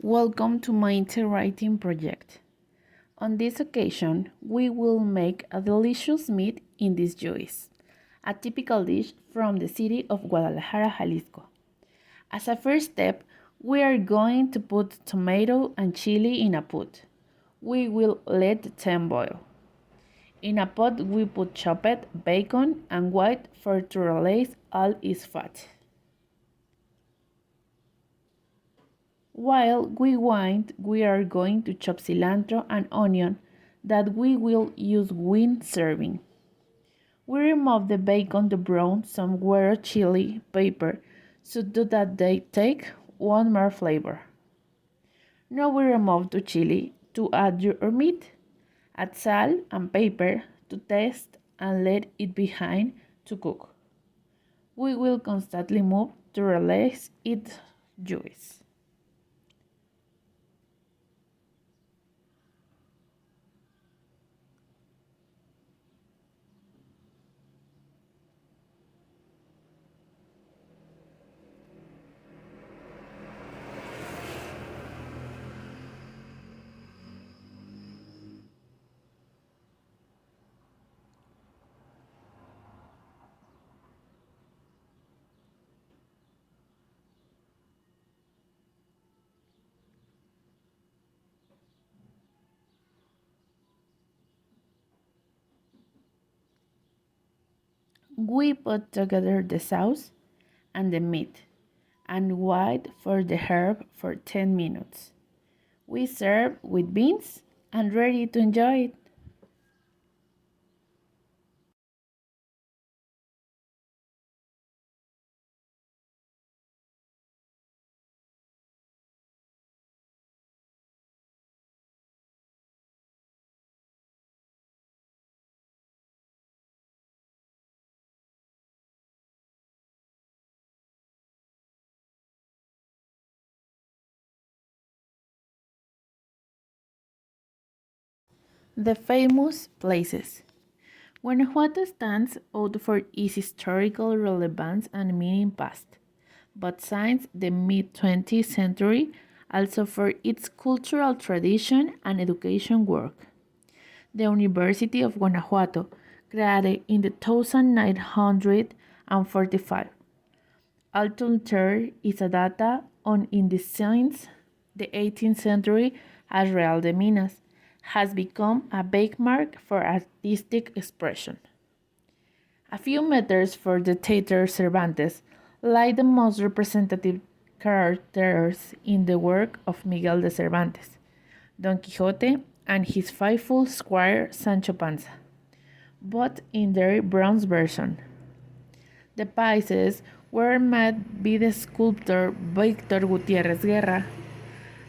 Welcome to my integrating project. On this occasion, we will make a delicious meat in this juice, a typical dish from the city of Guadalajara, Jalisco. As a first step, we are going to put tomato and chili in a pot. We will let them boil. In a pot, we put chopped bacon and white for to release all its fat. While we wait, we are going to chop cilantro and onion that we will use when serving. We remove the bacon to brown some guerrero chili pepper so that they take one more flavor. Now we remove the chili to add your meat. Add salt and pepper to taste and let it behind to cook. We will constantly move to release its juice. We put together the sauce and the meat and wait for the herb for 10 minutes. We serve with beans and ready to enjoy it. The famous places. Guanajuato stands out for its historical relevance and meaning past, but since the mid-20th century also for its cultural tradition and education work. The University of Guanajuato, created in the 1945, although there is a data on in the since the 18th century as Real de Minas, has become a benchmark for artistic expression. A few meters for the Theater Cervantes lie the most representative characters in the work of Miguel de Cervantes, Don Quixote and his faithful squire Sancho Panza, both in their bronze version. The pieces were made by the sculptor Victor Gutierrez Guerra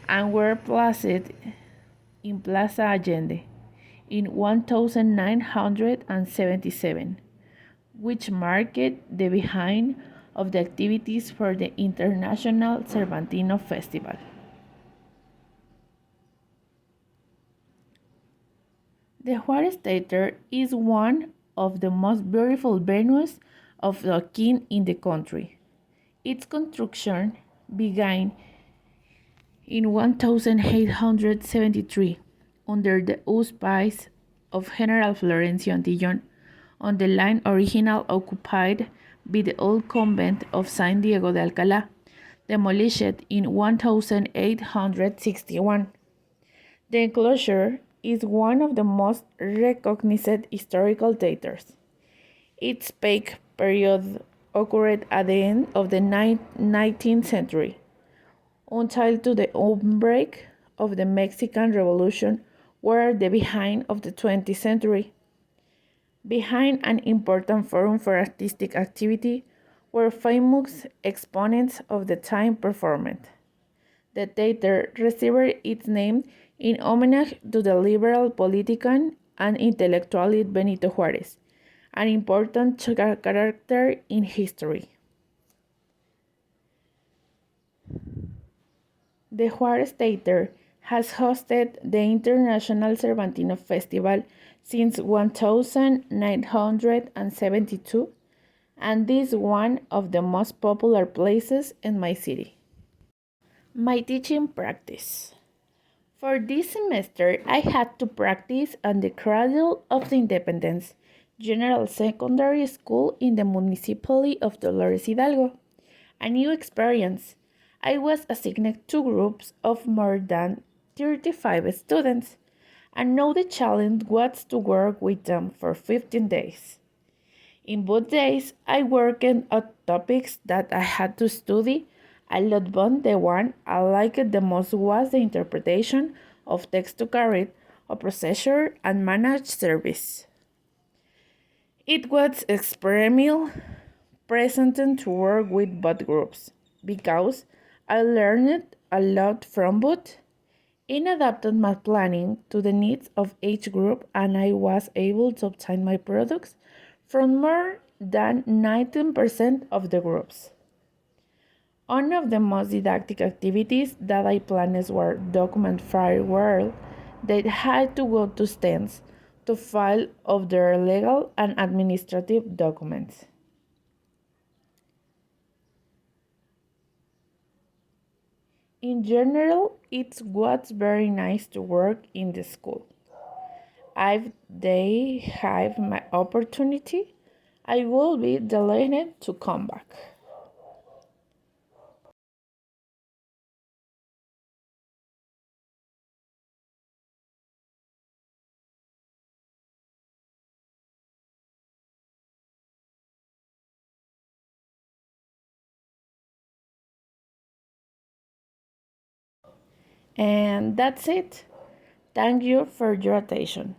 and were placed in Plaza Allende in 1977, which marked the beginning of the activities for the International Cervantino Festival. The Juarez Theater is one of the most beautiful venues of the king in the country. Its construction began in 1873 under the auspices of General Florencio Antillon on the land originally occupied by the old convent of San Diego de Alcalá, demolished in 1861. The enclosure is one of the most recognized historical theaters. Its peak period occurred at the end of the 19th century, until to the outbreak of the Mexican Revolution were the beginning of the 20th century. Behind an important forum for artistic activity were famous exponents of the time performed. The theater received its name in homage to the liberal politician and intellectualist Benito Juárez, an important character in history. The Juárez Theater has hosted the International Cervantino Festival since 1972, and is one of the most popular places in my city. My teaching practice. For this semester, I had to practice on the Cradle of the Independence General Secondary School in the municipality of Dolores Hidalgo. A new experience. I was assigned to groups of more than 35 students, and now the challenge was to work with them for 15 days. In both days, I worked on topics that I had to study a lot, but the one I liked the most was the interpretation of text to carry, a processor, and managed service. It was experimental, presenting to work with both groups because I learned a lot from both. It adapted my planning to the needs of each group, and I was able to obtain my products from more than 19% of the groups. One of the most didactic activities that I planned were document firewall. They had to go to stands to file of their legal and administrative documents. In general, it was very nice to work in the school. If they have my opportunity, I will be delighted to come back. And that's it. Thank you for your attention.